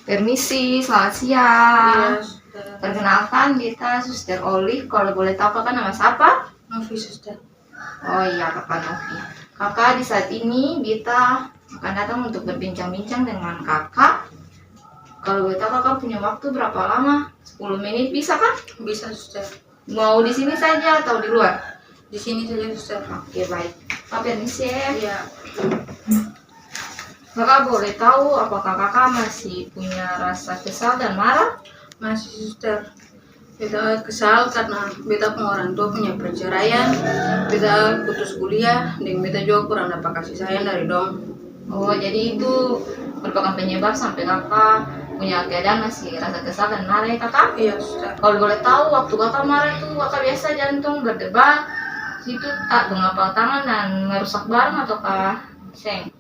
Permisi, selamat siang. Iya, suster. Perkenalkan, kita Suster Olive. Kalau boleh tahu kakak nama siapa? Novi, suster. Oh iya, kakak Novi. Kakak, di saat ini kita akan datang untuk berbincang-bincang dengan kakak. Kalau boleh tahu kakak punya waktu berapa lama? 10 menit bisa kan? Bisa, suster. Mau di sini saja atau di luar? Di sini saja, suster. Oke, baik. Kakak permisi ya. Iya. Kakak boleh tahu apakah kakak masih punya rasa kesal dan marah? Masih, suster. Beta kesal karena beta punya orang tua punya perceraian, beta putus kuliah, dan beta juga kurang dapat kasih sayang dari dong. Oh, jadi itu merupakan penyebab sampai kakak punya keadaan masih rasa kesal dan marah ya kakak? Iya, suster. Kalau boleh tahu waktu kakak marah itu kakak biasa jantung berdebar, itu tak mengapal tangan dan merusak barang ataukah seng?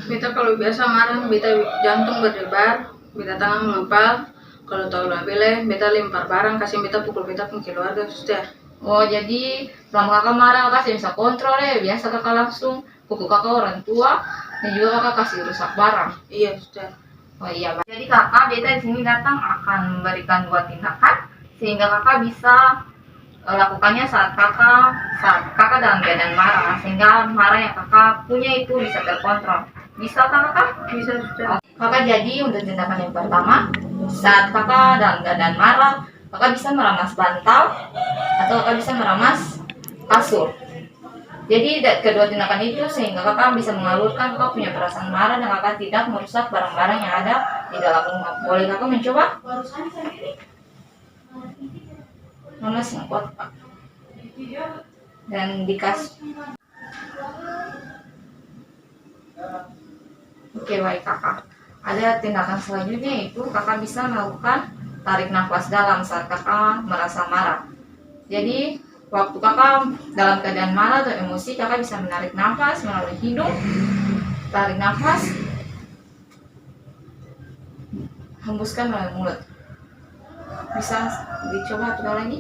Beta kalau biasa marah, beta jantung berdebar, beta tangan mengepal. Kalau tahu lah bele, beta lempar barang, kasih beta pukul beta pun keluarga, suster. Oh, jadi selama kakak marah kakak sih bisa kontrol ya, biasa kakak langsung pukul kakak orang tua dan juga kakak kasih rusak barang. Iya, suster. Oh iya, Pak. Jadi kakak beta di sini datang akan memberikan 2 tindakan sehingga kakak bisa lakukannya saat kakak dalam keadaan marah, sehingga marah yang kakak punya itu bisa terkontrol. Bisa kan kakak? Bisa, suster. Kakak, jadi untuk tindakan yang pertama, saat kakak dalam keadaan marah, kakak bisa meramas bantal atau kakak bisa meramas kasur. Jadi kedua tindakan itu sehingga kakak bisa mengalurkan kakak punya perasaan marah dan kakak tidak merusak barang-barang yang ada di dalam rumah. Boleh kakak mencoba? Mama yang kuat, Pak. Dan dikasih. Oke, baik kakak. Ada tindakan selanjutnya yaitu kakak bisa melakukan tarik nafas dalam saat kakak merasa marah. Jadi waktu kakak dalam keadaan marah atau emosi, kakak bisa menarik nafas melalui hidung, tarik nafas, hembuskan melalui mulut. Bisa dicoba satu lagi?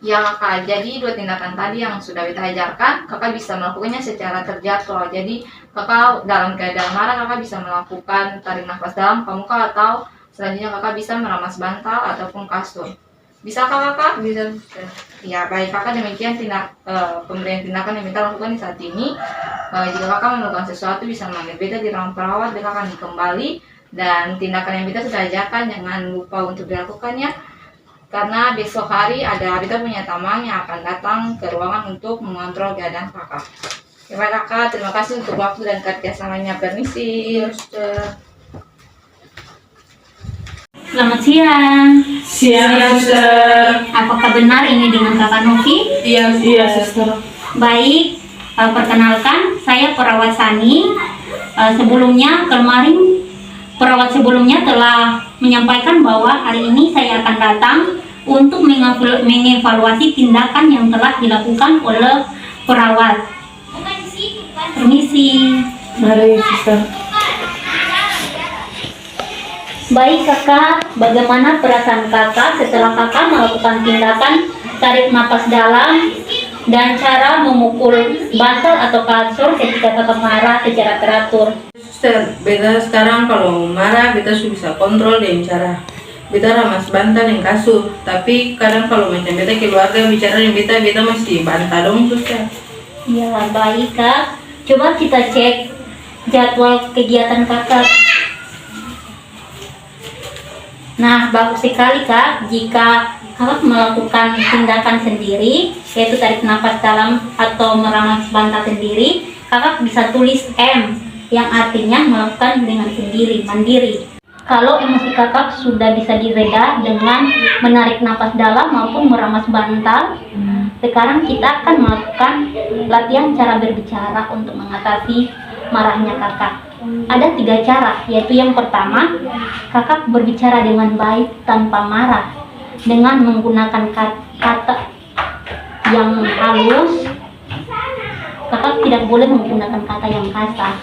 Ya kakak, jadi 2 tindakan tadi yang sudah kita ajarkan, kakak bisa melakukannya secara terjadwal. Jadi kakak dalam keadaan marah, kakak bisa melakukan tarik nafas dalam muka atau selanjutnya kakak bisa meramas bantal ataupun kasur. Bisa kakak? Bisa, suster. Ya baik kakak, demikian pemberian tindakan yang kita lakukan di saat ini. Jika kakak memerlukan sesuatu bisa memanggil beta di ruang perawat, beta akan kembali. Dan tindakan yang kita sudah ajarkan jangan lupa untuk dilakukannya. Karena besok hari ada kita punya tamu yang akan datang ke ruangan untuk mengontrol keadaan kakak. Oke kakak, terima kasih untuk waktu dan kerjasamanya. Permisi. Iya, suster. Selamat siang. Siang, suster. Apakah benar ini dengan kakak Novi? Iya, suster. Baik, perkenalkan saya perawat Sani. Sebelumnya kemarin perawat sebelumnya telah menyampaikan bahwa hari ini saya akan datang untuk mengevaluasi tindakan yang telah dilakukan oleh perawat. Permisi. Mari, suster. Baik kakak, bagaimana perasaan kakak setelah kakak melakukan tindakan tarik napas dalam dan cara memukul bantal atau kasur ketika kakak marah secara teratur? Suster, beta sekarang kalau marah beta sudah bisa kontrol dengan cara beta ramas bantal yang kasur. Tapi kadang kalau macam beta keluarga bicara dengan beta masih bantah dong, suster. Ya baik kak, coba kita cek jadwal kegiatan kakak. Nah bagus sekali kak, jika kakak melakukan tindakan sendiri yaitu tarik nafas dalam atau meramas bantal sendiri, kakak bisa tulis M yang artinya melakukan dengan sendiri, mandiri. Kalau emosi kakak sudah bisa direda dengan menarik nafas dalam maupun meramas bantal, sekarang kita akan melakukan latihan cara berbicara untuk mengatasi marahnya kakak. Ada 3 cara, yaitu yang pertama, kakak berbicara dengan baik tanpa marah dengan menggunakan kata yang halus. Kakak tidak boleh menggunakan kata yang kasar.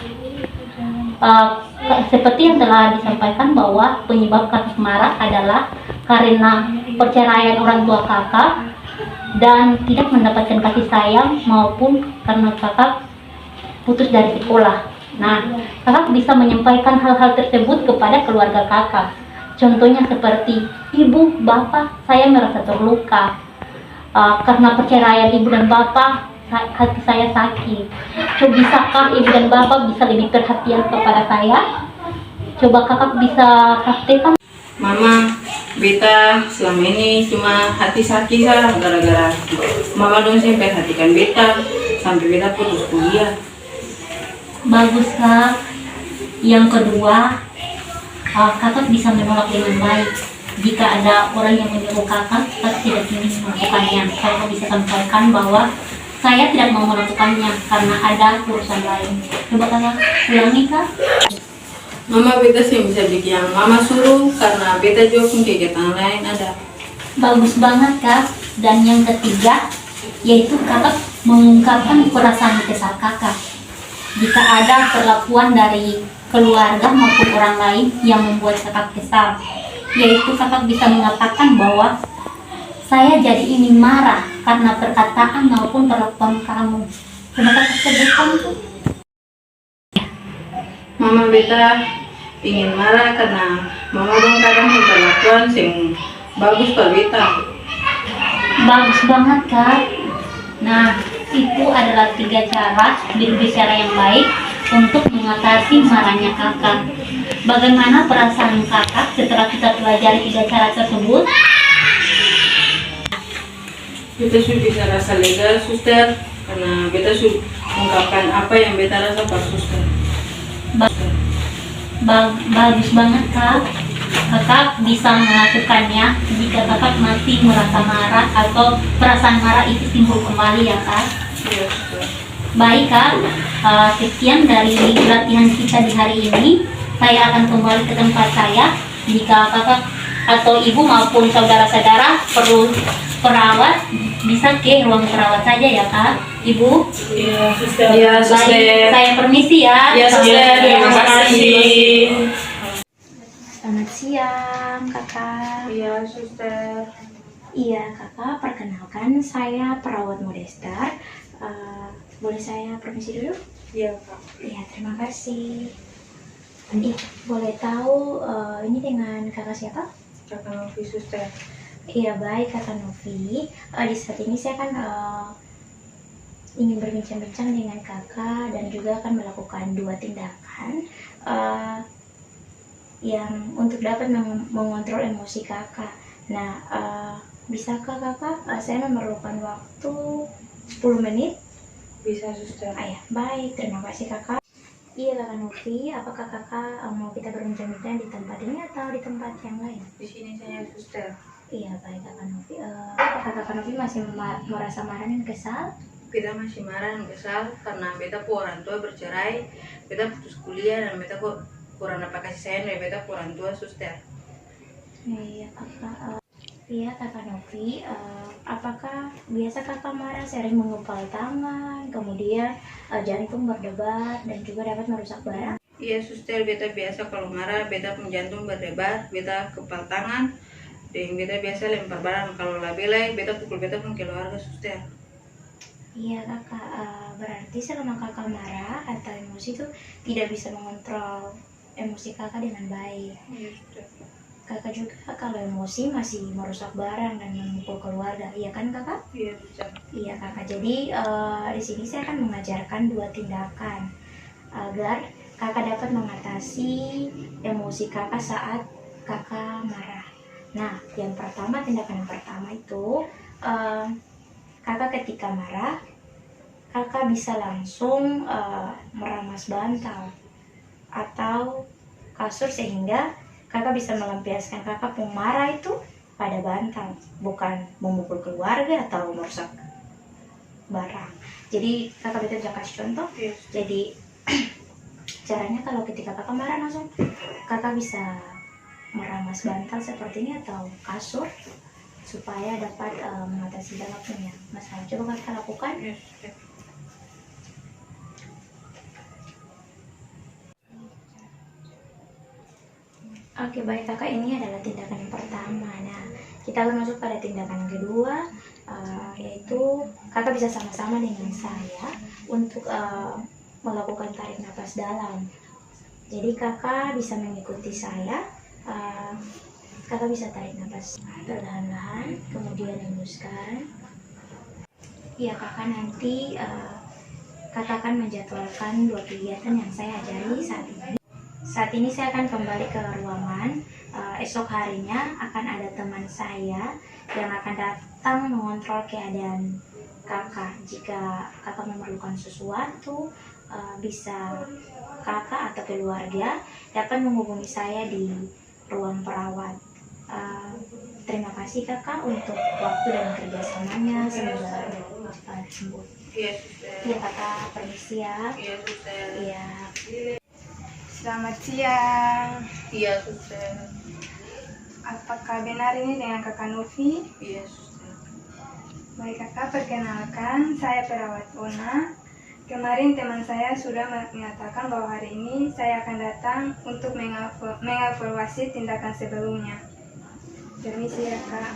Seperti yang telah disampaikan bahwa penyebab kakak marah adalah karena perceraian orang tua kakak dan tidak mendapatkan kasih sayang maupun karena kakak putus dari sekolah. Nah, kakak bisa menyampaikan hal-hal tersebut kepada keluarga kakak. Contohnya seperti, ibu, bapak, saya merasa terluka. Karena perceraian ibu dan bapak, hati saya sakit. Coba bisakah ibu dan bapak bisa lebih perhatian kepada saya? Coba kakak bisa praktekkan. Mama, beta selama ini cuma hati sakit lah gara-gara mama dong sampai perhatikan beta sampai beta putus kuliah. Bagus kak. Yang kedua, kakak bisa menolak dengan baik. Jika ada orang yang menyuruh kakak tidak ingin melakukannya, kakak bisa sampaikan bahwa saya tidak mau melakukannya karena ada urusan lain. Coba kakak ulangi kak. Mama, beta sih bisa bikin yang mama suruh karena beta juga pun kegiatan lain ada. Bagus banget kak. Dan yang ketiga, yaitu kakak mengungkapkan perasaan kesal kakak. Jika ada perlakuan dari keluarga maupun orang lain yang membuat kakak kesal, yaitu kakak bisa mengatakan bahwa saya jadi ingin marah karena perkataan maupun perlakuan kamu. Coba kakak sebutkan tuh. Mama, beta ingin marah karena mama dong kadang perlakuan sing bagus ke beta. Bagus banget kak. Nah, itu adalah 3 cara berbicara yang baik untuk mengatasi marahnya kakak. Bagaimana perasaan kakak setelah kita pelajari 3 cara tersebut? Beta sudah bisa rasa lega, suster, karena beta sudah ungkapkan apa yang beta rasa pas suster. Bagus banget kak. Kakak bisa melakukannya jika kakak masih merasa marah atau perasaan marah itu timbul kembali ya kak. Iya, suster. Baik kak, sekian dari latihan kita di hari ini. Saya akan kembali ke tempat saya. Jika kakak atau ibu maupun saudara-saudara perlu perawat, bisa ke ruang perawat saja ya kak. Ibu. Iya, suster. Iya, suster. Baik, saya permisi ya. Iya, suster. Terima kasih. Selamat siang kakak. Iya, suster. Iya kakak, perkenalkan saya perawat Modester. Boleh saya permisi dulu? Iya, Kak. Iya, terima kasih. Boleh tahu ini dengan kakak siapa? Kakak Novi, suster. Iya baik kakak Novi. Di saat ini saya kan ingin berbincang-bincang dengan kakak dan juga akan melakukan 2 tindakan yang untuk dapat mengontrol emosi kakak. Nah, bisakah kakak? Saya memerlukan waktu 10 menit. Bisa, suster. Ya, baik, terima kasih kakak. Iya kakak Novi, apakah kakak mau kita berbincang-bincang di tempat ini atau di tempat yang lain? Di sini saya, suster. Iya baik kakak Novi. Apakah kakak Novi masih merasa marah dan kesal? Beta masih marah dan kesal karena beta pu orang tua bercerai, beta putus kuliah dan beta kok kurang dapat kasih sayang dari beta pu orang tua, suster. Iya kakak. Iya kakak Novi. Apakah biasa kakak marah sering mengepal tangan, kemudian jantung berdebar dan juga dapat merusak barang? Iya, suster. Beta biasa kalau marah, beta pun jantung berdebar, beta kepal tangan, dan beta biasa lempar barang. Kalau labelai, beta pukul beta pun keluarga, suster. Iya kakak, berarti selama kakak marah atau emosi itu tidak bisa mengontrol emosi kakak dengan baik. Iya, suster. Kakak juga kalau emosi masih merusak barang dan memukul keluarga, iya kan kakak? Iya, suster. Iya kakak. Jadi di sini saya akan mengajarkan 2 tindakan agar kakak dapat mengatasi emosi kakak saat kakak marah. Nah, tindakan yang pertama itu kakak ketika marah, kakak bisa langsung meramas bantal atau kasur sehingga kakak bisa melampiaskan kakak pemarah itu pada bantal, bukan memukul keluarga atau merusak barang. Jadi kakak bisa kasih contoh. Yes. Jadi caranya kalau ketika kakak marah langsung kakak bisa meramas bantal seperti ini atau kasur supaya dapat mengatasi dalam punya masalah. Coba kakak lakukan. Yes, suster. Oke baik kakak, ini adalah tindakan yang pertama. Nah kita akan masuk pada tindakan yang kedua, yaitu kakak bisa sama-sama dengan saya untuk melakukan tarik nafas dalam. Jadi kakak bisa mengikuti saya. Kakak bisa tarik nafas perlahan-lahan, kemudian hembuskan. Ya, kakak nanti kakak akan menjadwalkan 2 kegiatan yang saya ajari saat ini. Saat ini saya akan kembali ke ruangan. Esok harinya akan ada teman saya yang akan datang mengontrol keadaan kakak. Jika kakak memerlukan sesuatu, bisa kakak atau keluarga dapat menghubungi saya di ruang perawat. Terima kasih kakak untuk waktu dan kerjasamanya. Semoga cepat sembuh. Iya, suster. Iya kakak, permisi ya. Iya, suster. Iya. Selamat siang. Iya, suster. Apakah benar ini dengan kakak Novi? Iya, suster. Baik kakak, perkenalkan saya perawat Ona. Kemarin teman saya sudah mengatakan bahwa hari ini saya akan datang untuk mengevaluasi tindakan sebelumnya. Permisi ya kak.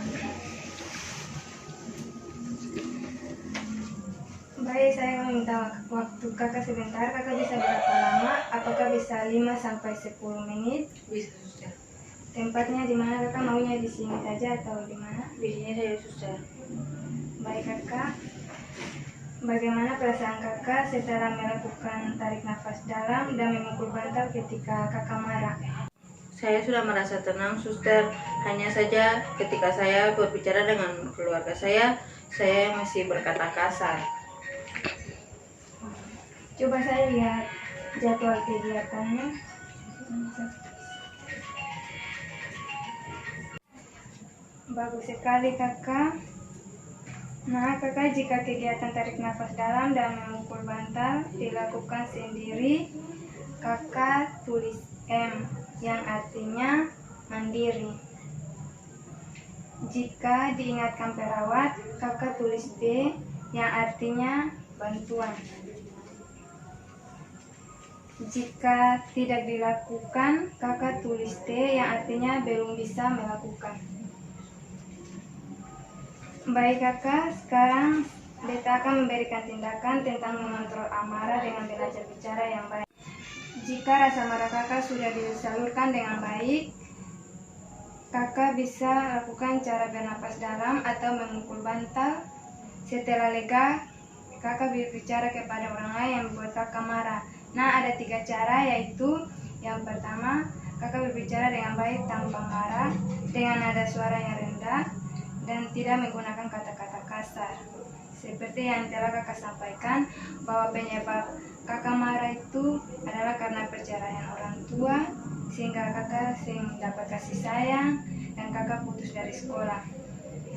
Baik, saya meminta waktu kakak sebentar. Kakak bisa berapa lama? Apakah bisa 5-10 menit? Bisa, suster. Tempatnya di mana kakak? Maunya di sini saja atau di mana? Di sini saja, suster. Baik kakak. Bagaimana perasaan kakak setelah melakukan tarik nafas dalam dan memukul bantal ketika kakak marah? Saya sudah merasa tenang, suster. Hanya saja ketika saya berbicara dengan keluarga saya masih berkata kasar. Coba saya lihat jadwal kegiatannya. Bagus sekali kakak. Nah kakak, jika kegiatan tarik nafas dalam dan memukul bantal dilakukan sendiri, kakak tulis M yang artinya mandiri. Jika diingatkan perawat, kakak tulis B yang artinya bantuan. Jika tidak dilakukan, kakak tulis T yang artinya belum bisa melakukan. Baik kakak, sekarang beta akan memberikan tindakan tentang mengontrol amarah dengan belajar bicara yang baik. Jika rasa marah kakak sudah disalurkan dengan baik, kakak bisa lakukan cara bernapas dalam atau memukul bantal. Setelah lega, kakak berbicara kepada orang lain yang membuat kakak marah. Nah, ada 3 cara, yaitu yang pertama, kakak berbicara dengan baik tanpa marah, dengan nada suara yang rendah, dan tidak menggunakan kata-kata kasar. Seperti yang telah kakak sampaikan, bahwa penyebab kakak marah itu adalah karena perceraian orang tua, sehingga kakak sering dapat kasih sayang, dan kakak putus dari sekolah.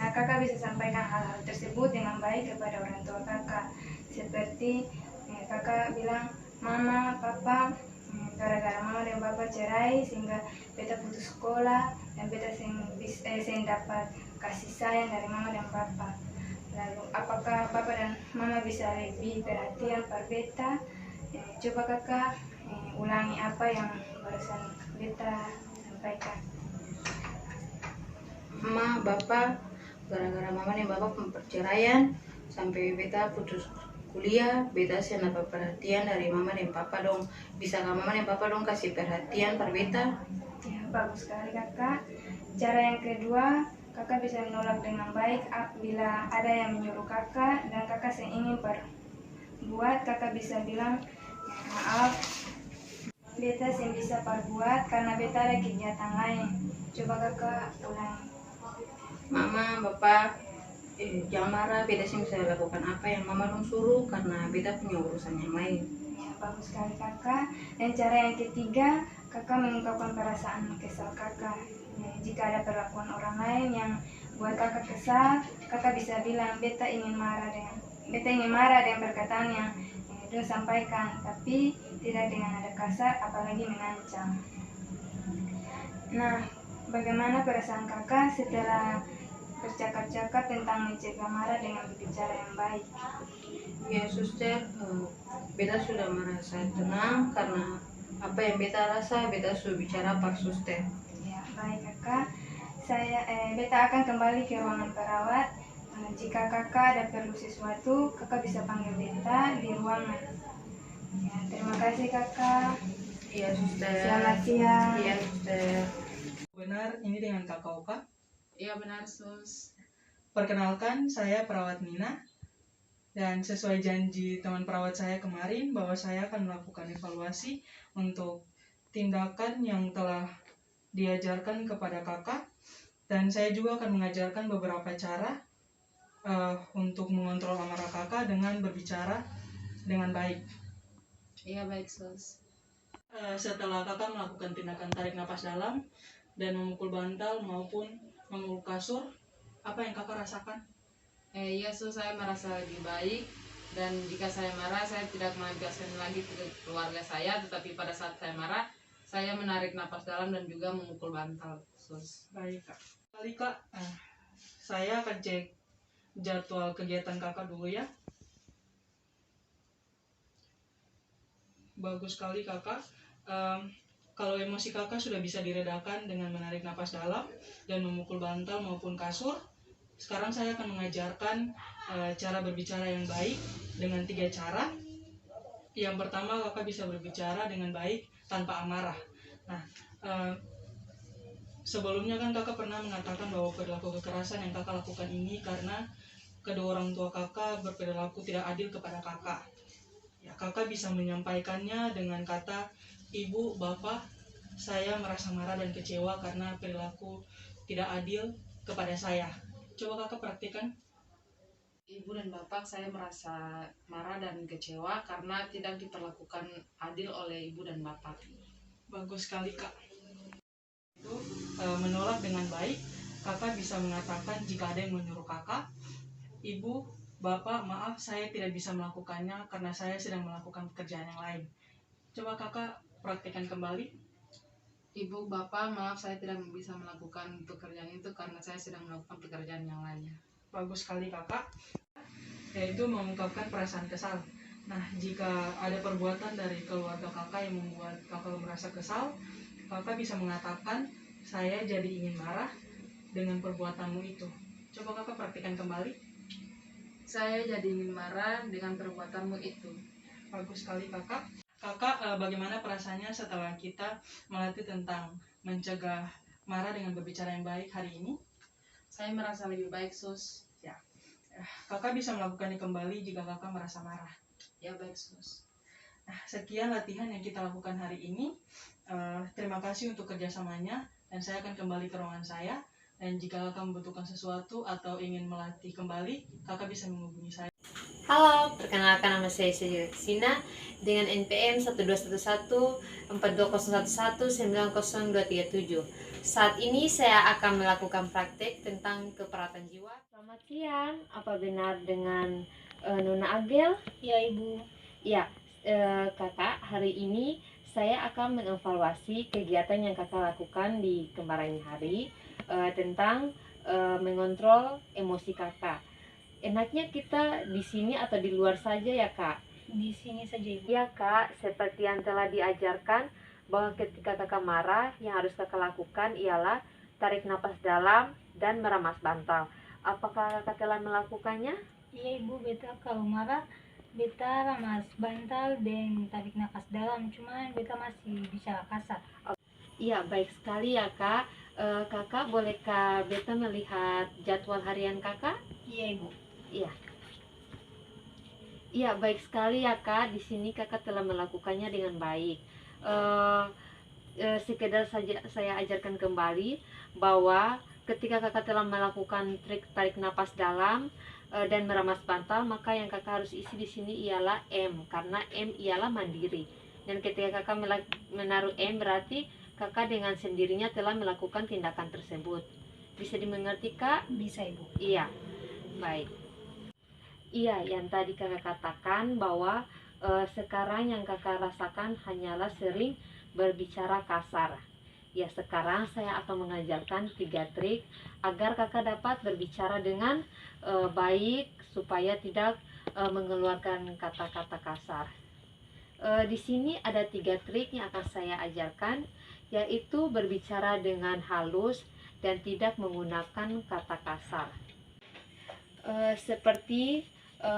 Nah, kakak bisa sampaikan hal-hal tersebut dengan baik kepada orang tua kakak. Seperti kakak bilang, Mama, Papa, gara-gara Mama dan Papa cerai sehingga beta putus sekolah dan beta sering dapat kasih sayang dari Mama dan Papa. Lalu apakah Papa dan Mama bisa lebih perhatian pada beta? Coba kakak ulangi apa yang barusan beta sampaikan. Mama, Bapak, gara-gara Mama dan Bapak perceraian sampai beta putus kuliah, beta sih dapat perhatian dari Mama dan Papa dong. Bisakah Mama dan Papa dong kasih perhatian per beta? Ya, bagus sekali kakak. Cara yang kedua, kakak bisa menolak dengan baik bila ada yang menyuruh kakak dan kakak ingin perbuat. Kakak bisa bilang, maaf, beta sih bisa perbuat karena beta ada kegiatan lain. Coba kakak ulangi. Mama, Bapak, jangan marah, beta sih bisa lakukan apa yang Mama dong suruh karena beta punya urusan yang lain. Ya, bagus sekali kakak. Dan cara yang ketiga, kakak mengungkapkan perasaan kesal kakak. Ya, jika ada perlakuan orang lain yang buat kakak kesal, kakak bisa bilang beta ingin marah dengan perkataan yang dia sampaikan, tapi tidak dengan nada kasar, apalagi mengancam. Nah, bagaimana perasaan kakak setelah bercakap-cakap tentang mencegah marah dengan berbicara yang baik? Ya suster, beta sudah merasa tenang karena apa yang beta rasa, beta sudah bicara pak suster. Ya, baik kakak. Beta akan kembali ke ruangan perawat. Jika kakak ada perlu sesuatu, kakak bisa panggil beta di ruangan. Ya, terima kasih kakak. Iya, suster. Selamat siang. Iya, suster. Benar, ini dengan Kakak Oka. Iya benar sus. Perkenalkan, saya perawat Nina. Dan sesuai janji teman perawat saya kemarin bahwa saya akan melakukan evaluasi untuk tindakan yang telah diajarkan kepada kakak. Dan saya juga akan mengajarkan beberapa cara untuk mengontrol amarah kakak dengan berbicara dengan baik. Iya baik sus. Setelah kakak melakukan tindakan tarik napas dalam dan memukul bantal maupun memukul kasur, apa yang kakak rasakan? Iya sus, saya merasa lebih baik. Dan jika saya marah, saya tidak melampiaskan lagi ke keluarga saya. Tetapi pada saat saya marah, saya menarik napas dalam dan juga memukul bantal sus. Baik kak. Kali kak, saya akan cek jadwal kegiatan kakak dulu ya. Bagus sekali kakak. Kalau emosi kakak sudah bisa diredakan dengan menarik napas dalam dan memukul bantal maupun kasur, sekarang saya akan mengajarkan cara berbicara yang baik dengan 3 cara. Yang pertama, kakak bisa berbicara dengan baik tanpa amarah. Nah, sebelumnya kan kakak pernah mengatakan bahwa perilaku kekerasan yang kakak lakukan ini karena kedua orang tua kakak berperilaku tidak adil kepada kakak. Ya, kakak bisa menyampaikannya dengan kata, "Ibu, Bapak, saya merasa marah dan kecewa karena perilaku tidak adil kepada saya." Coba kakak praktikan. Ibu dan bapak, saya merasa marah dan kecewa karena tidak diperlakukan adil oleh ibu dan bapak. Bagus sekali kak. Itu menolak dengan baik. Kakak bisa mengatakan jika ada yang menyuruh kakak, "Ibu, Bapak, maaf saya tidak bisa melakukannya karena saya sedang melakukan pekerjaan yang lain." Coba kakak praktikkan kembali. Ibu, bapak, maaf saya tidak bisa melakukan pekerjaan itu karena saya sedang melakukan pekerjaan yang lainnya. Bagus sekali kakak. Yaitu mengungkapkan perasaan kesal. Nah, jika ada perbuatan dari keluarga kakak yang membuat kakak merasa kesal, kakak bisa mengatakan, "Saya jadi ingin marah dengan perbuatanmu itu." Coba kakak praktikkan kembali. Saya jadi ingin marah dengan perbuatanmu itu. Bagus sekali kakak. Kakak, bagaimana perasaannya setelah kita melatih tentang mencegah marah dengan berbicara yang baik hari ini? Saya merasa lebih baik sus. Ya, kakak bisa melakukannya kembali jika kakak merasa marah. Ya baik sus. Nah, sekian latihan yang kita lakukan hari ini. Terima kasih untuk kerjasamanya, dan saya akan kembali ke ruangan saya. Dan jika kakak membutuhkan sesuatu atau ingin melatih kembali, kakak bisa menghubungi saya. Halo, perkenalkan nama saya Sina dengan NPM 121142011900237. Saat ini saya akan melakukan praktek tentang keperawatan jiwa. Selamat siang, apa benar dengan Nona Agel? Ya ibu. Ya, kakak, hari ini saya akan mengevaluasi kegiatan yang kakak lakukan di kemarin hari tentang mengontrol emosi kakak. Enaknya kita di sini atau di luar saja ya kak? Di sini saja ibu. Ya kak, seperti yang telah diajarkan bahwa ketika kakak marah yang harus kakak lakukan ialah tarik napas dalam dan meramas bantal. Apakah kakak telah melakukannya? Iya ibu, beta kalau marah beta ramas bantal dan tarik nafas dalam, cuman beta masih bicara kasar. Iya, baik sekali ya kak. Kakak bolehkah beta melihat jadwal harian kakak? Iya ibu. Iya. Iya, baik sekali ya kak. Di sini kakak telah melakukannya dengan baik. Sekedar saja saya ajarkan kembali bahwa ketika kakak telah melakukan trik tarik napas dalam dan meramas bantal, maka yang kakak harus isi di sini ialah M, karena M ialah mandiri. Dan ketika kakak menaruh M berarti kakak dengan sendirinya telah melakukan tindakan tersebut. Bisa dimengerti kak? Bisa ibu. Iya, baik. Iya, yang tadi kakak katakan bahwa sekarang yang kakak rasakan hanyalah sering berbicara kasar. Ya, sekarang saya akan mengajarkan 3 trik agar kakak dapat berbicara dengan baik supaya tidak mengeluarkan kata-kata kasar. Di sini ada 3 trik yang akan saya ajarkan, yaitu berbicara dengan halus dan tidak menggunakan kata kasar. Seperti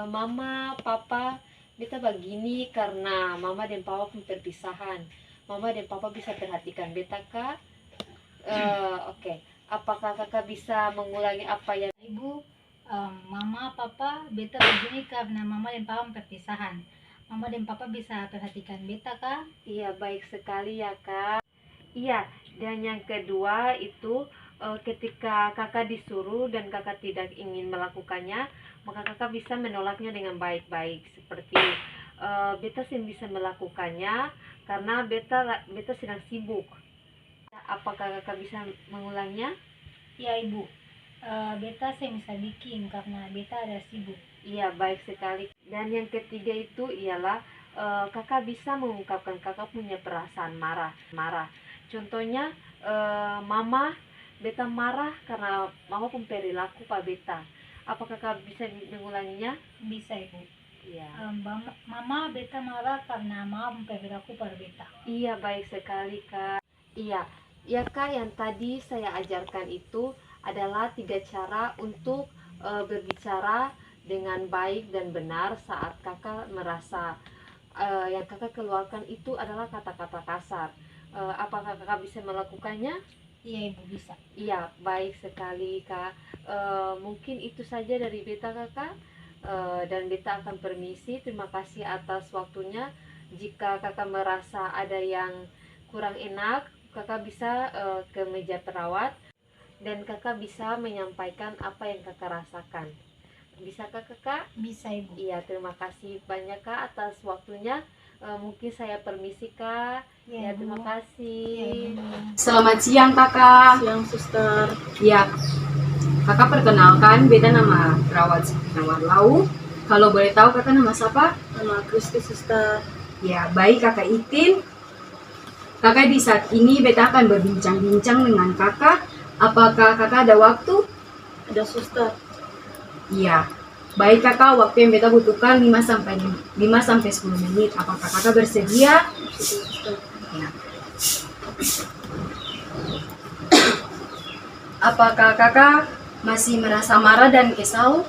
mama, papa, beta begini karena mama dan papa pun perpisahan. Mama dan papa bisa perhatikan beta kak? Oke. Apakah kakak bisa mengulangi apa yang Ibu, mama, papa, beta begini karena mama dan papa perpisahan. Mama dan papa bisa perhatikan beta kak? Iya, baik sekali ya kak. Iya, dan yang kedua itu ketika kakak disuruh dan kakak tidak ingin melakukannya, maka kakak bisa menolaknya dengan baik-baik. Seperti beta bisa melakukannya karena beta sedang sibuk. Apakah kakak bisa mengulanginya? Ya ibu, beta saya bisa bikin karena beta ada sibuk. Iya, baik sekali. Dan yang ketiga itu ialah kakak bisa mengungkapkan kakak punya perasaan marah. Contohnya mama, beta marah karena mama pun perilaku pak beta. Apa kakak bisa mengulanginya? Bisa ibu. Iya. Mama, beta marah karena mama perilaku pada beta. Iya, baik sekali kak. Iya, ya kak, yang tadi saya ajarkan itu adalah 3 cara untuk berbicara dengan baik dan benar saat kakak merasa yang kakak keluarkan itu adalah kata-kata kasar. Apakah kakak bisa melakukannya? Iya ibu, bisa. Iya, baik sekali kak. Mungkin itu saja dari beta kakak. Dan beta akan permisi. Terima kasih atas waktunya. Jika kakak merasa ada yang kurang enak, kakak bisa ke meja perawat dan kakak bisa menyampaikan apa yang kakak rasakan. Bisa kakak? Bisa ibu. Iya, terima kasih banyak kak atas waktunya. Mungkin saya permisi kak. Ya, terima kasih. Selamat siang kakak. Siang suster. Ya, kakak perkenalkan, beta nama perawat Nawar Lau. Kalau boleh tahu kakak nama siapa? Nama Kristi suster. Ya, baik kakak Itin. Kakak di saat ini beta akan berbincang-bincang dengan kakak. Apakah kakak ada waktu? Ada suster. Iya. Baik kakak, waktu yang beta butuhkan 5 sampai 10 menit. Apakah kakak bersedia? Suster. Ya. Apakah kakak masih merasa marah dan kesal?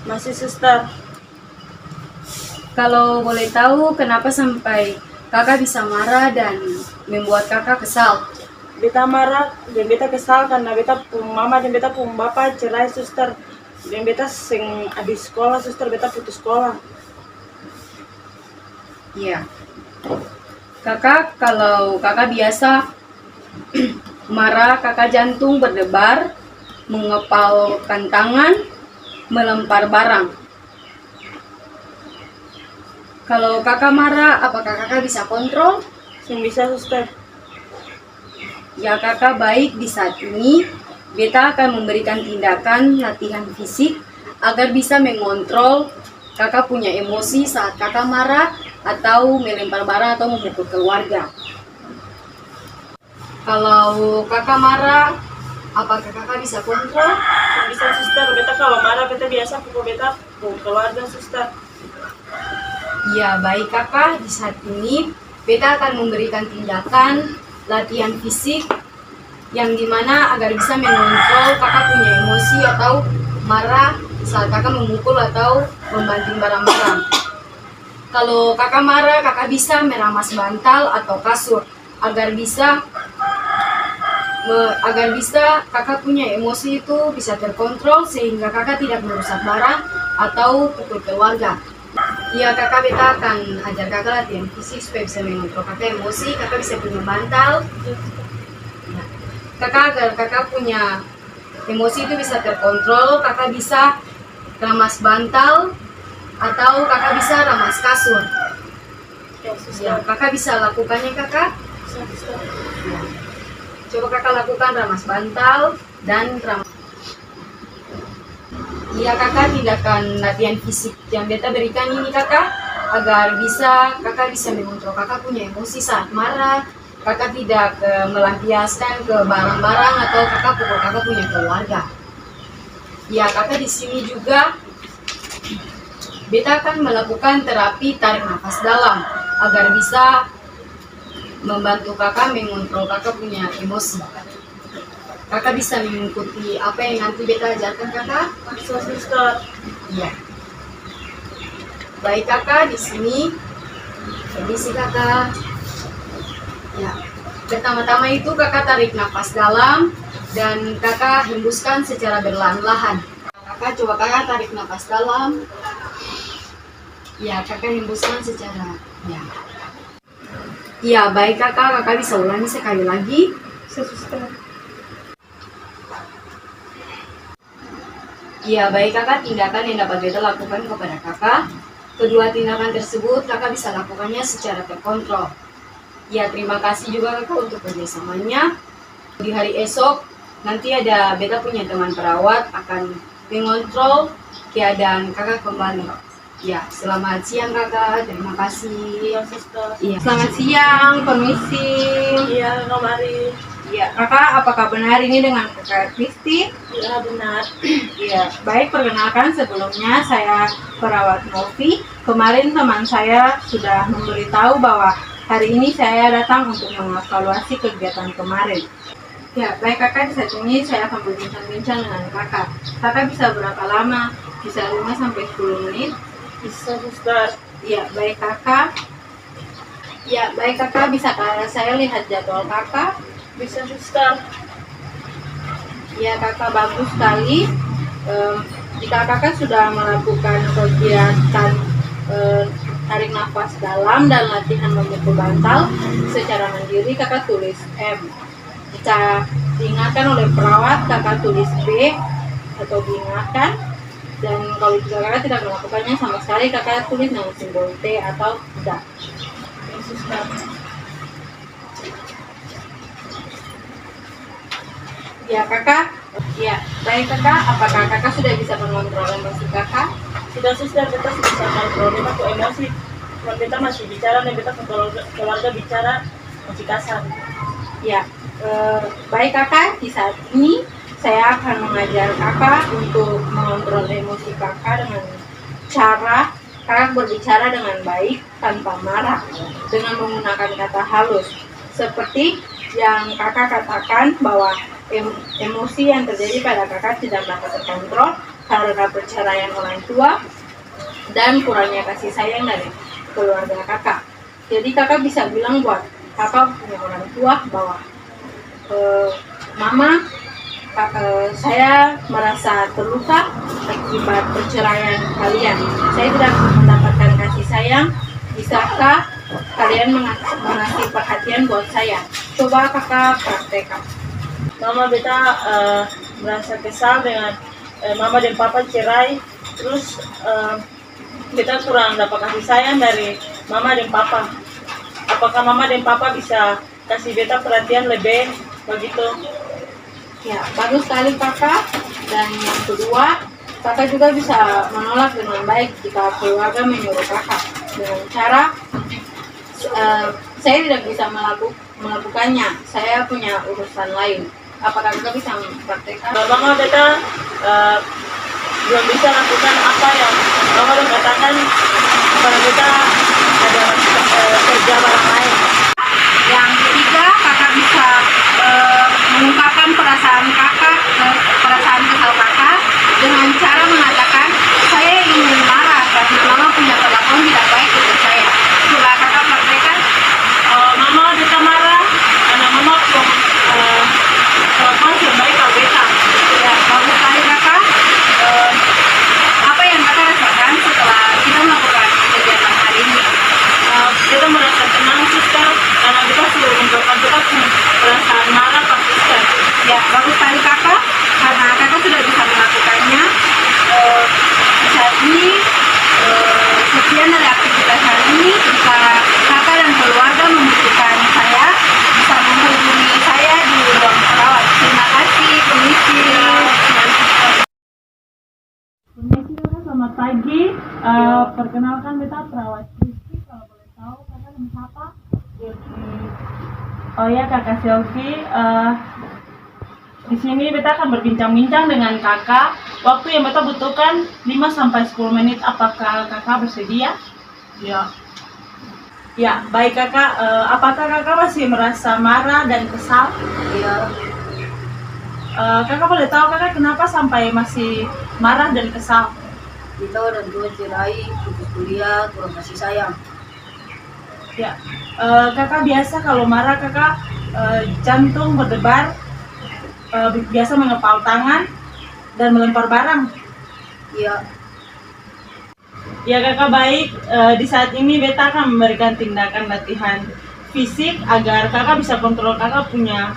Masih suster. Kalau boleh tahu kenapa sampai kakak bisa marah dan membuat kakak kesal? Beta marah dan beta kesal karena beta pun mama dan beta pun bapak cerai suster. Dan beta sing habis sekolah suster, beta putus sekolah. Iya. Kakak, kalau kakak biasa marah, kakak jantung berdebar, mengepalkan tangan, melempar barang. Kalau kakak marah, apakah kakak bisa kontrol? Sing bisa suster. Ya kakak, baik, di saat ini beta akan memberikan tindakan latihan fisik agar bisa mengontrol kakak punya emosi saat kakak marah atau melempar barang atau memukul keluarga. Kalau kakak marah, apakah kakak bisa kontrol? Sing bisa suster. Beta kalau marah beta biasa pukul beta pukul keluarga suster. Ya baik kakak, di saat ini beta akan memberikan tindakan latihan fisik yang dimana agar bisa mengontrol kakak punya emosi atau marah saat kakak memukul atau membanting barang-barang. Kalau kakak marah, kakak bisa meramas bantal atau kasur agar bisa kakak punya emosi itu bisa terkontrol sehingga kakak tidak merusak barang atau pukul keluarga. Ya kakak, beta akan ajar kakak latihan fisik supaya bisa mengontrol kakak emosi. Kakak bisa punya bantal. Nah, kakak agar kakak punya emosi itu bisa terkontrol, kakak bisa ramas bantal atau kakak bisa ramas kasur. Ya, kakak bisa lakukannya kakak. Ya. Coba kakak lakukan ramas bantal dan ramas. Iya kakak, tindakan latihan fisik yang beta berikan ini kakak agar kakak bisa mengontrol kakak punya emosi saat marah. Kakak tidak melampiaskan ke barang-barang atau kakak pukul kakak punya keluarga. Ya kakak, di sini juga beta akan melakukan terapi tarik nafas dalam agar bisa membantu kakak mengontrol kakak punya emosi. Kakak bisa mengikuti apa yang nanti beta ajarkan kakak? Bisa suster. Iya. baik kakak di sini. Permisi kakak. Ya, pertama-tama itu kakak tarik nafas dalam dan kakak hembuskan secara perlahan-lahan. Kakak coba kakak tarik nafas dalam. Ya, kakak hembuskan secara ya. Ya, baik kakak, kakak bisa ulangi sekali lagi. Ya, baik kakak, tindakan yang dapat beta lakukan kepada kakak. Kedua tindakan tersebut kakak bisa lakukannya secara terkontrol. Ya, terima kasih juga kakak untuk kerjasamanya. Di hari esok, nanti ada beta punya teman perawat akan mengontrol keadaan kakak kembali. Ya, selamat siang kakak, terima kasih. Iya. Selamat siang, permisi. Iya, kemari. Iya, kakak, apakah benar ini dengan kakak Kristi? Iya, benar. Iya, baik, perkenalkan sebelumnya saya perawat Novi. Kemarin teman saya sudah memberitahu bahwa hari ini saya datang untuk mengevaluasi kegiatan kemarin. Ya, baik kakak, di saat ini saya akan berbincang-bincang dengan kakak. Kakak bisa berapa lama? Bisa 5-10 menit? Bisa, Suster. Ya, baik kakak. Ya, baik kakak, bisa saya lihat jadwal kakak? Bisa, Suster. Ya kakak, bagus sekali. Jika kakak sudah melakukan kegiatan tarik nafas dalam dan latihan memukul bantal secara mandiri, kakak tulis M. Jika diingatkan oleh perawat, kakak tulis B atau diingatkan. Dan kalau jika kakak tidak melakukannya sama sekali, kakak tulis dengan simbol T atau tidak. Ya kakak, ya baik kakak, apakah kakak sudah bisa mengontrol emosi kakak? Sudah, Suster, kita sudah bisa kontrol beta ke emosi. Cuma beta masih bicara nih, beta ke keluarga bicara masih kasar. Ya, baik kakak, di saat ini saya akan mengajar kakak untuk mengontrol emosi kakak dengan cara kakak berbicara dengan baik tanpa marah, dengan menggunakan kata halus. Seperti yang kakak katakan bahwa emosi yang terjadi pada kakak tidak dapat terkontrol karena perceraian orang tua dan kurangnya kasih sayang dari keluarga kakak. Jadi kakak bisa bilang buat kakak punya orang tua bahwa mama, saya merasa terluka akibat perceraian kalian. Saya tidak mendapatkan kasih sayang. Bisakah kalian mengasih perhatian buat saya? Coba kakak praktekkan. Mama, beta merasa kesal dengan mama dan papa cerai. Terus beta kurang dapat kasih sayang dari mama dan papa. Apakah mama dan papa bisa kasih beta perhatian lebih begitu? Ya, bagus sekali kakak. Dan yang kedua, kakak juga bisa menolak dengan baik jika keluarga menyuruh kakak dengan cara saya tidak bisa melakukannya, saya punya urusan lain. Apakah kakak bisa mempraktekkan? Mama, beta belum bisa lakukan apa yang mama udah katakan karena beta ada kerja barang lain. Yang ketiga, kakak bisa mengungkapkan perasaan kesal kakak dengan cara mengatakan saya ingin marah karena mama punya perlakuan tidak baik untuk saya. Coba kakak praktekkan. Mama beta marah karena mama perlakuan yang baik kalau beta. Ya, bagus sekali kakak. Apa yang kakak rasakan setelah kita melakukan kegiatan hari ini? Kita merasa tenang, Sister, karena kita sudah menunjukkan kita punya perasaan marah ke Sister. Ya, bagus sekali kakak, karena kakak sudah bisa melakukannya. Saat ini, sekian dari aktivitas hari ini. Jika kakak dan keluarga membutuhkan saya, bisa menghubungi saya di ruang perawat. Terima kasih, permisi. Permisi kakak, selamat pagi. Perkenalkan beta perawat Kristi. Kalau boleh tahu kakak nama siapa? Oh ya, kakak Selfie. Di sini beta akan berbincang-bincang dengan kakak. Waktu yang beta butuhkan 5-10 menit. Apakah kakak bersedia? Ya. Ya, baik kakak. Apakah kakak masih merasa marah dan kesal? Iya. Kakak boleh tahu kakak kenapa sampai masih marah dan kesal? Kita orang tua cerai, putus kuliah, kurang kasih sayang. Ya, kakak biasa kalau marah kakak jantung berdebar, biasa mengepal tangan dan melempar barang. Iya, Ya kakak baik, di saat ini beta akan memberikan tindakan latihan fisik agar kakak bisa kontrol kakak punya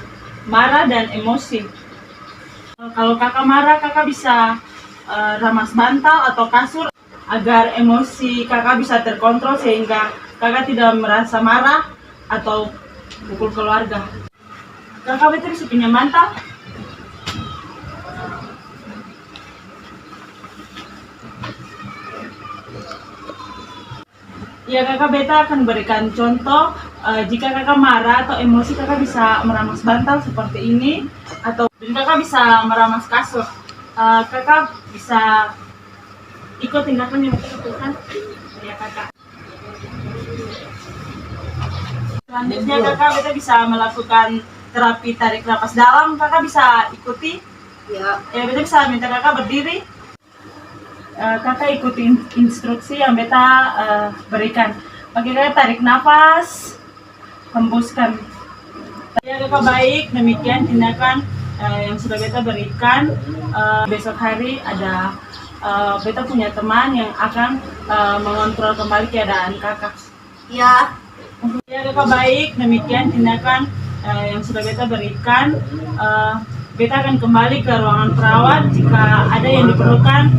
marah dan emosi. Kalau kakak marah, kakak bisa ramas bantal atau kasur agar emosi kakak bisa terkontrol sehingga kakak tidak merasa marah atau pukul keluarga. Kakak beta bisa pinjam bantal? Ya kakak beta akan berikan contoh, jika kakak marah atau emosi kakak bisa meramas bantal seperti ini, atau kakak bisa meramas kasur. Kakak bisa ikut tindakan yang kita lakukan. Ya kakak. Selanjutnya kakak beta bisa melakukan terapi tarik napas dalam, kakak bisa ikuti. iya. Ya beta bisa minta kakak berdiri. Kakak ikuti instruksi yang beta berikan. Oke kakak tarik nafas, hembuskan. Ya kakak baik, demikian tindakan yang sudah beta berikan. Besok hari ada beta punya teman yang akan mengontrol kembali keadaan kakak. Iya. Ya kakak baik, demikian tindakan yang sudah beta berikan. Beta akan kembali ke ruangan perawat jika ada yang diperlukan.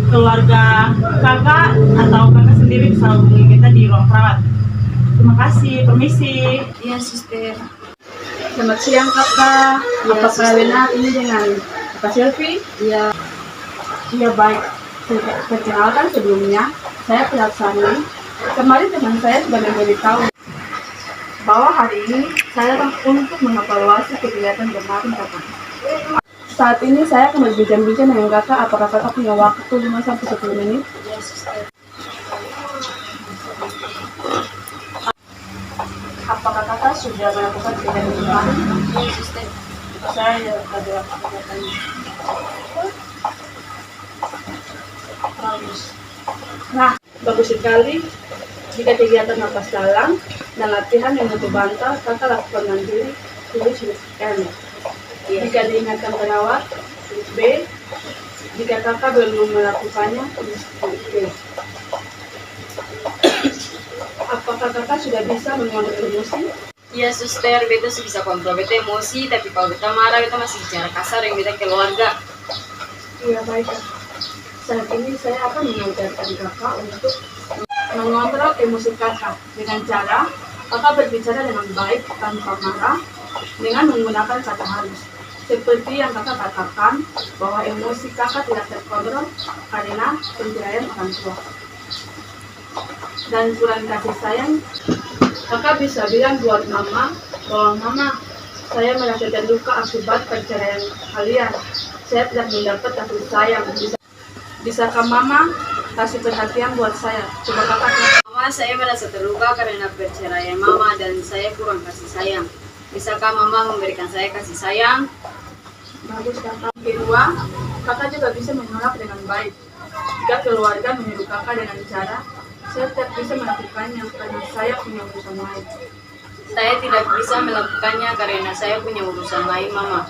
Keluarga kakak atau kakak sendiri bisa hubungi kita di ruang perawat. Terima kasih, permisi. Iya, suster. Selamat siang kakak. Apakah benar ini dengan Kak Selvi? Iya. Iya baik. Perkenalkan sebelumnya, saya Pelaksana. Kemarin teman saya sudah memberitahu bahwa hari ini saya akan untuk mengevaluasi kegiatan kemarin kakak. Saat ini saya akan berbincang-bincang dengan kakak. Apakah kakak punya waktu 5-10 menit? Iya, suster. Apakah kakak sudah melakukan kegiatan kemarin? Iya, suster. Saya ada kegiatan. Bagus. Nah, bagus sekali. Jika kegiatan napas dalam dan latihan yang untuk bantal, kakak lakukan mandiri, tulis M. Jika diingatkan perawat, tulis B. Jika kakak belum melakukannya, tulis B. Apakah kakak sudah bisa mengontrol emosi? Iya, suster. Beta bisa kontrol beta emosi, tapi kalau beta marah, beta masih bicara kasar yang beta keluarga. Iya baik kak. Saat ini saya akan mengajarkan kakak untuk mengontrol emosi kakak dengan cara kakak berbicara dengan baik tanpa marah dengan menggunakan kata halus. Seperti yang kakak katakan bahwa emosi kakak tidak terkontrol karena penceraian orang tua dan kurang kasih sayang. Kakak bisa bilang buat mama bahwa mama, saya merasakan duka akibat perceraian kalian. Saya tidak mendapat kasih sayang. Bisakah mama kasih perhatian buat saya? Coba kakak. Mama, saya merasa terluka karena perceraian mama dan saya kurang kasih sayang. Bisakah mama memberikan saya kasih sayang? Bagus kakak. Kedua, kakak juga bisa menolak dengan baik. Jika keluarga menyuruh kakak dengan cara, saya tidak bisa melakukannya karena saya punya urusan lain. Saya tidak bisa melakukannya karena saya punya urusan lain, mama.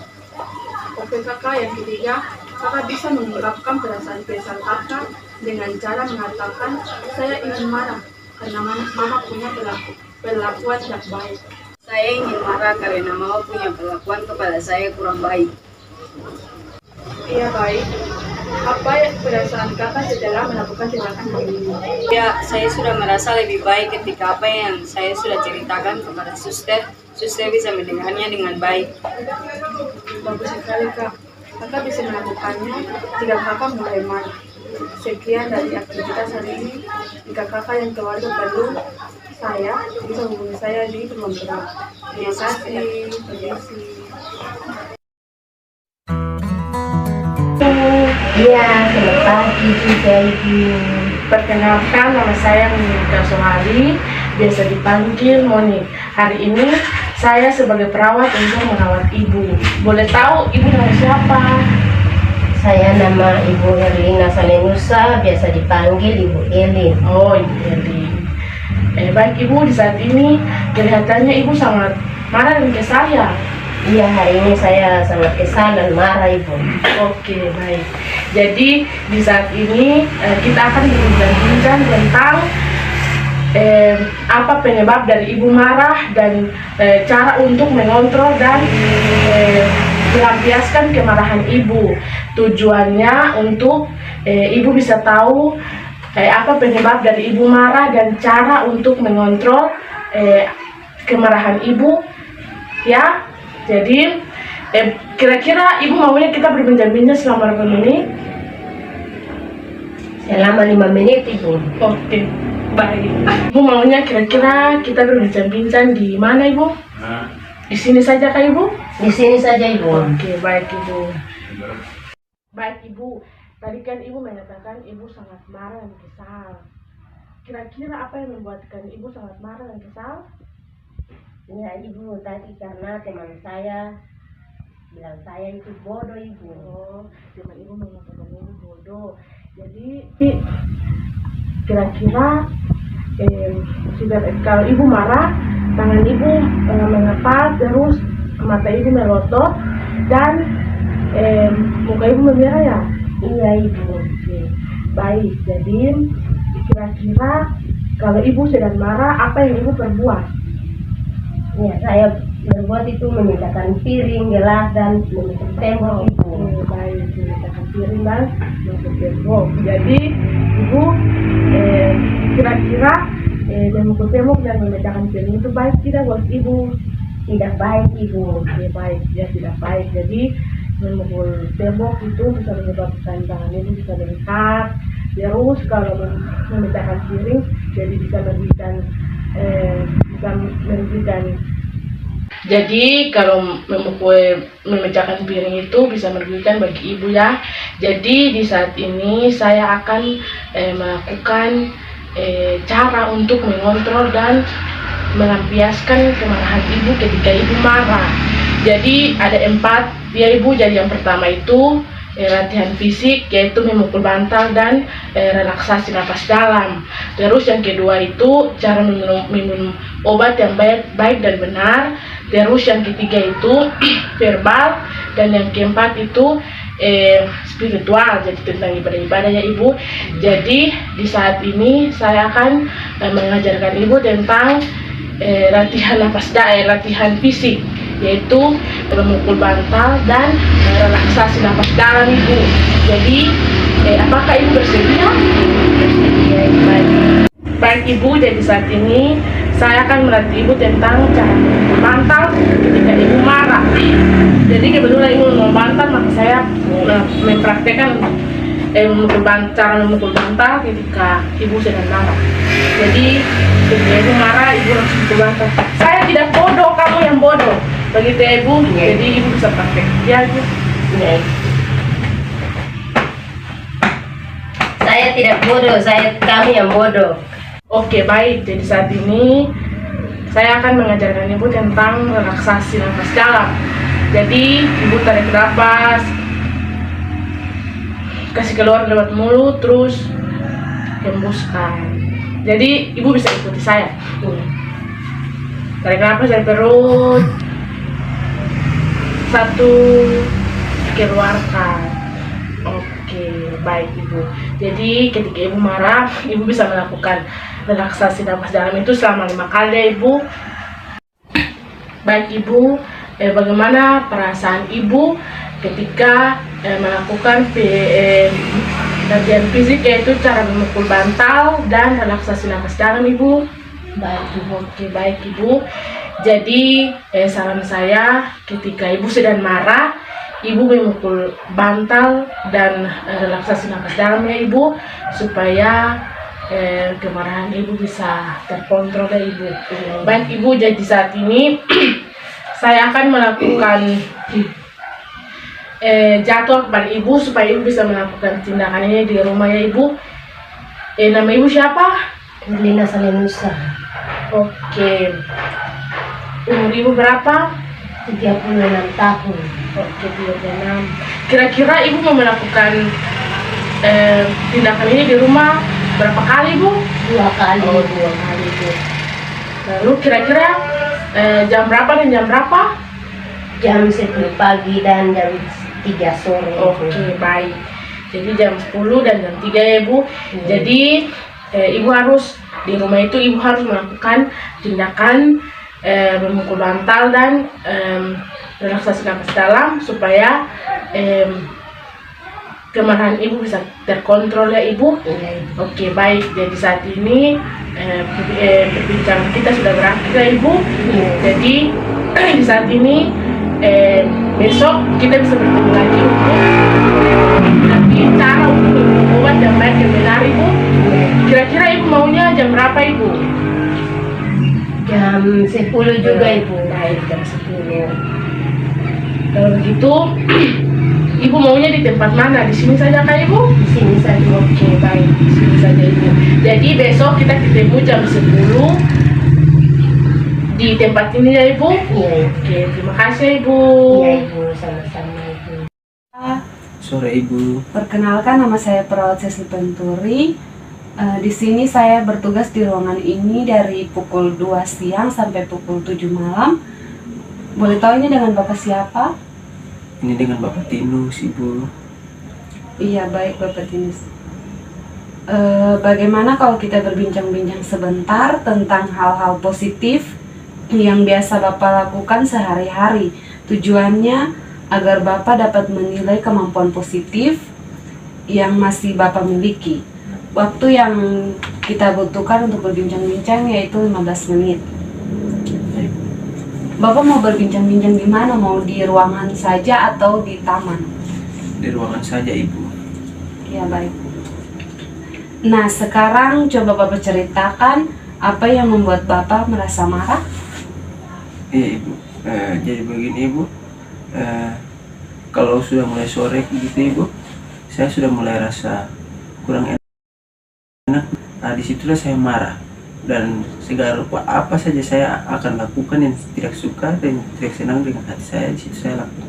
Oke kakak, yang ketiga, kakak bisa mengungkapkan perasaan kesal kakak dengan cara mengatakan, saya ingin marah karena mama punya perlakuan tidak baik. Saya ingin marah karena mama punya perlakuan kepada saya kurang baik. Iya baik. Apa yang perasaan kakak setelah melakukan tindakan ini? Ya, saya sudah merasa lebih baik ketika apa yang saya sudah ceritakan kepada suster. Suster bisa mendengarnya dengan baik. Bagus sekali kak. Kakak bisa melakukannya jika kakak mulai marah. Sekian dari aktivitas hari ini. Jika kakak yang keluarga perlu saya, bisa hubungi saya di ruang perawat. Terima kasih. Permisi. Iya, selamat pagi juga Ibu. Perkenalkan, nama saya Monika Sohari, biasa dipanggil Moni. Hari ini saya sebagai perawat untuk merawat Ibu. Boleh tahu Ibu nama siapa? Saya nama Ibu Herlina Salenusa, biasa dipanggil Ibu Elin. Oh, Ibu Elin. Baik Ibu, di saat ini kelihatannya Ibu sangat marah dan kesal ya? Iya, hari ini saya sangat kesal dan marah Ibu. Oke, baik. Jadi di saat ini kita akan berbincang tentang apa penyebab dari Ibu marah dan cara untuk mengontrol dan melampiaskan kemarahan Ibu. Tujuannya untuk Ibu bisa tahu apa penyebab dari Ibu marah dan cara untuk mengontrol kemarahan Ibu, ya. Jadi kira-kira Ibu maunya kita berbincang-bincang selama berapa menit? Selama 5 menit Ibu. Oke, baik. Ibu maunya kira-kira kita berbincang-bincang di mana Ibu? Di sini saja kah Ibu? Di sini saja Ibu. Oke, baik Ibu. Baik Ibu, tadi kan Ibu mengatakan Ibu sangat marah dan kesal. Kira-kira apa yang membuatkan Ibu sangat marah dan kesal? Ya Ibu, tadi karena teman saya bilang saya itu bodoh Ibu. Oh, teman Ibu mengatakan Ibu bodoh. Jadi kira-kira kalau Ibu marah, tangan Ibu mengepal, terus mata Ibu melotot dan muka Ibu memerah ya? Iya Ibu. Oke, baik. Jadi kira-kira kalau Ibu sedang marah, apa yang Ibu perbuat? Ya, saya berbuat itu memecahkan piring, gelas dan menusuk tembok Ibu. Baik, memecahkan piring dan menusuk tembok. Jadi Ibu kira-kira memukul tembok dan memecahkan piring itu baik tidak buat Ibu? Tidak baik Ibu. Oke, baik, ya tidak baik. Jadi memukul tembok itu bisa menyebabkan tangan Ibu bisa bengkak. Terus kalau memecahkan piring, jadi bisa merugikan. Jadi kalau memecahkan piring itu bisa merugikan bagi Ibu ya. Jadi di saat ini saya akan melakukan cara untuk mengontrol dan melampiaskan kemarahan Ibu ketika Ibu marah. Jadi ada 4 ya Ibu. Jadi yang pertama itu latihan fisik, yaitu memukul bantal dan relaksasi napas dalam. Terus yang kedua itu cara minum obat yang baik dan benar. Terus yang ketiga itu verbal, dan yang keempat itu spiritual, jadi tentang ibadah-ibadah ya Ibu. Jadi di saat ini saya akan mengajarkan Ibu tentang latihan fisik, yaitu memukul bantal dan relaksasi nafas dalam Ibu. Jadi apakah Ibu bersedia? Bersedia Ibu. Baik Ibu, jadi saat ini saya akan melatih Ibu tentang cara memukul bantal ketika Ibu marah. Jadi kebetulan Ibu mau bantal, maka saya mempraktekkan cara memukul bantal ketika Ibu sedang marah. Jadi ketika Ibu marah, Ibu langsung memukul bantal. Saya tidak bodoh, kamu yang bodoh. Begitu ya Ibu, jadi Ibu bisa praktek. Ya Ibu. Ya. Saya tidak bodoh, kamu yang bodoh. Oke, baik. Jadi saat ini saya akan mengajarkan Ibu tentang relaksasi nafas dalam. Jadi Ibu tarik nafas, kasih keluar lewat mulut, terus hembuskan. Jadi Ibu bisa ikuti saya. Tarik nafas dari perut, 1, keluarkan. Oke, baik Ibu. Jadi ketika Ibu marah, Ibu bisa melakukan relaksasi nafas dalam itu selama 5 kali ya Ibu. Baik Ibu, bagaimana perasaan Ibu ketika melakukan latihan fisik, yaitu cara memukul bantal dan relaksasi nafas dalam Ibu? Baik Ibu. Oke, baik Ibu. Jadi saran saya, ketika Ibu sedang marah, Ibu memukul bantal dan relaksasi nafas dalam ya Ibu, supaya kemarahan Ibu bisa terkontrol ya Ibu. Baik Ibu, jadi saat ini saya akan melakukan jadwal kepada Ibu supaya Ibu bisa melakukan tindakannya di rumah ya Ibu. Nama Ibu siapa? Herlina Salenusa. Oke. Umur Ibu berapa? 36 tahun. Oke, biar tenang. Kira-kira ibu mau melakukan tindakan ini di rumah berapa kali, Bu? 2 kali. Oh, 2 kali, Bu. Lalu kira-kira jam berapa dan jam berapa? Jam 10 pagi dan jam 3 sore. Oke, baik. Jadi jam 10 dan jam 3 ya, Bu. Jadi ibu harus di rumah itu ibu harus melakukan tindakan memukul bantal dan relaksasi napas dalam supaya kemarahan ibu bisa terkontrol ya, Ibu. Oke, baik. Jadi saat ini perbincangan kita sudah berakhir ya, Ibu. Jadi di saat ini besok kita bisa bertemu lagi untuk nanti cara untuk minum obat yang baik dan benar, Ibu. Kira-kira ibu maunya jam berapa, Ibu? Jam 10 juga, Ibu. Baik, jam 10. Kalau begitu ibu maunya di tempat mana? Di sini saja kah, Ibu? Di sini saja. Oke, baik. Di sini saja, Ibu. Jadi besok kita ketemu jam 10 di tempat ini ya, Ibu? Iya. Oke, terima kasih, Ibu. Iya, Ibu. Sama-sama, Ibu. Sore, Ibu. Perkenalkan, nama saya Perawat Sesli Penturi. Di sini saya bertugas di ruangan ini dari pukul 2 siang sampai pukul 7 malam. Boleh tahu ini dengan Bapak siapa? Ini dengan Bapak Tinus, Ibu. Iya, baik Bapak Tinus. Bagaimana kalau kita berbincang-bincang sebentar tentang hal-hal positif yang biasa Bapak lakukan sehari-hari? Tujuannya agar Bapak dapat menilai kemampuan positif yang masih Bapak miliki. Waktu yang kita butuhkan untuk berbincang-bincang yaitu 15 menit. Bapak mau berbincang-bincang di mana? Mau di ruangan saja atau di taman? Di ruangan saja, Ibu. Ya, baik. Nah, sekarang coba Bapak ceritakan apa yang membuat Bapak merasa marah? Iya, Ibu. Jadi begini, Ibu. Kalau sudah mulai sore gitu, Ibu, saya sudah mulai rasa kurang enak. Nah, disitulah saya marah. Dan segala rupa apa saja saya akan lakukan yang tidak suka dan tidak senang dengan hati saya, di situ saya lakukan.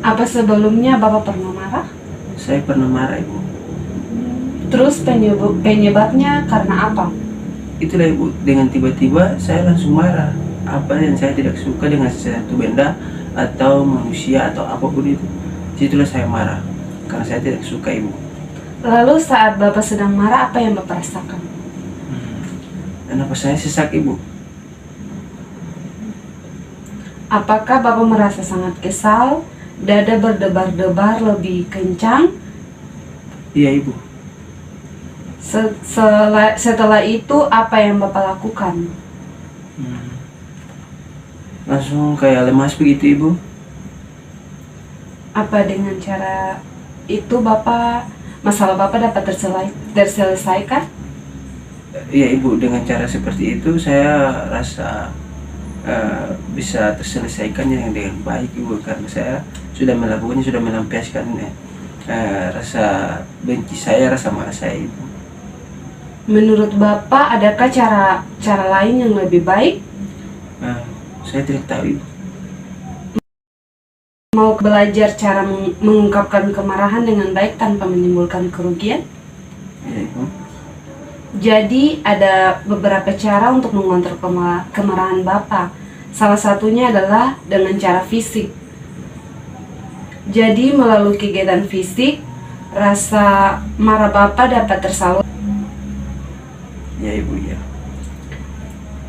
Apa sebelumnya Bapak pernah marah? Saya pernah marah, Ibu. Terus penyebabnya karena apa? Itulah, Ibu, dengan tiba-tiba saya langsung marah. Apa yang saya tidak suka dengan sesuatu benda atau manusia atau apapun itu, disitulah saya marah karena saya tidak suka, Ibu. Lalu saat Bapak sedang marah, apa yang Bapak rasakan? Kenapa saya sesak, Ibu? Apakah Bapak merasa sangat kesal, dada berdebar-debar lebih kencang? Iya, Ibu. Setelah itu apa yang Bapak lakukan? Langsung kayak lemas begitu, Ibu. Apa dengan cara itu masalah Bapak dapat terselesaikan? Iya, Ibu, dengan cara seperti itu saya rasa bisa terselesaikannya dengan baik, Ibu, karena saya sudah melakukannya, sudah melampiaskan rasa benci saya, rasa marah saya, Ibu. Menurut Bapak, adakah cara lain yang lebih baik? Saya tidak tahu, Ibu. Mau belajar cara mengungkapkan kemarahan dengan baik tanpa menimbulkan kerugian? Iya, Ibu. Jadi ada beberapa cara untuk mengontrol kemarahan Bapak. Salah satunya adalah dengan cara fisik. Jadi melalui kegiatan fisik, rasa marah Bapak dapat tersalur. Ya, Ibu, ya.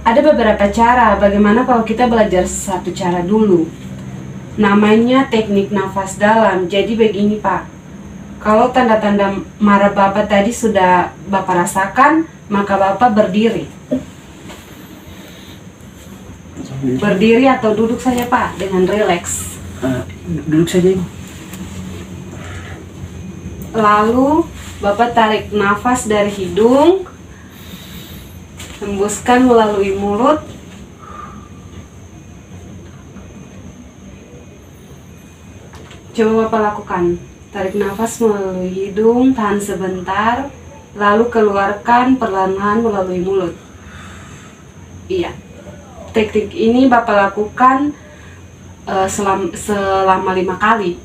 Ada beberapa cara. Bagaimana kalau kita belajar satu cara dulu? Namanya teknik nafas dalam. Jadi begini, Pak. Kalau tanda-tanda marah Bapak tadi sudah Bapak rasakan, maka Bapak berdiri. Berdiri atau duduk saja, Pak, dengan rileks. Duduk saja, Ibu. Lalu Bapak tarik nafas dari hidung, hembuskan melalui mulut. Coba Bapak lakukan. Tarik nafas melalui hidung, tahan sebentar, lalu keluarkan perlahan-lahan melalui mulut. Iya. Teknik ini Bapak lakukan selama 5 kali.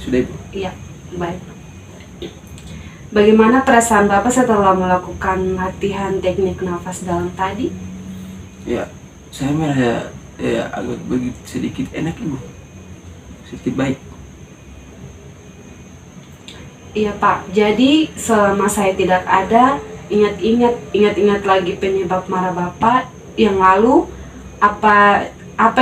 Sudah Ibu? Iya, baik. Bagaimana perasaan Bapak setelah melakukan latihan teknik nafas dalam tadi? Ya, saya merasa agak begitu sedikit enak Ibu, sedikit baik. Iya Pak, jadi selama saya tidak ada, ingat-ingat lagi penyebab marah Bapak yang lalu, apa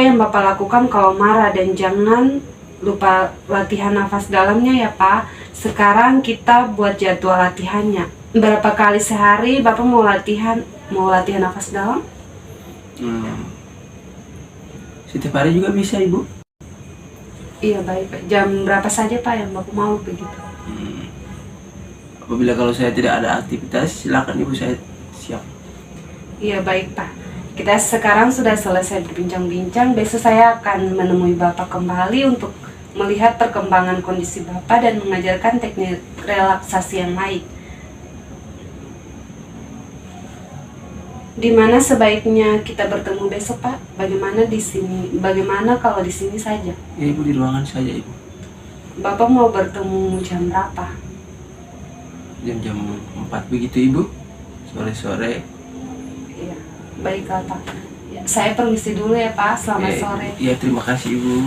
yang Bapak lakukan kalau marah, dan jangan lupa latihan nafas dalamnya ya Pak. Sekarang kita buat jadwal latihannya. Berapa kali sehari Bapak mau latihan nafas dalam? Setiap hari juga bisa Ibu. Iya baik Pak. Jam berapa saja Pak yang Bapak mau begitu? Apabila kalau saya tidak ada aktivitas, silakan Ibu, saya siap. Iya baik Pak. Kita sekarang sudah selesai berbincang-bincang. Besok saya akan menemui Bapak kembali untuk melihat perkembangan kondisi Bapak dan mengajarkan teknik relaksasi yang lain. Di mana sebaiknya kita bertemu besok Pak? Bagaimana di sini? Bagaimana kalau di sini saja? Ya Ibu, di ruangan saja Ibu. Bapak mau bertemu jam berapa? Jam 4 begitu Ibu, sore-sore. Iya, baiklah Pak. Ya, saya permisi dulu ya Pak, selamat sore. Ya, terima kasih Ibu.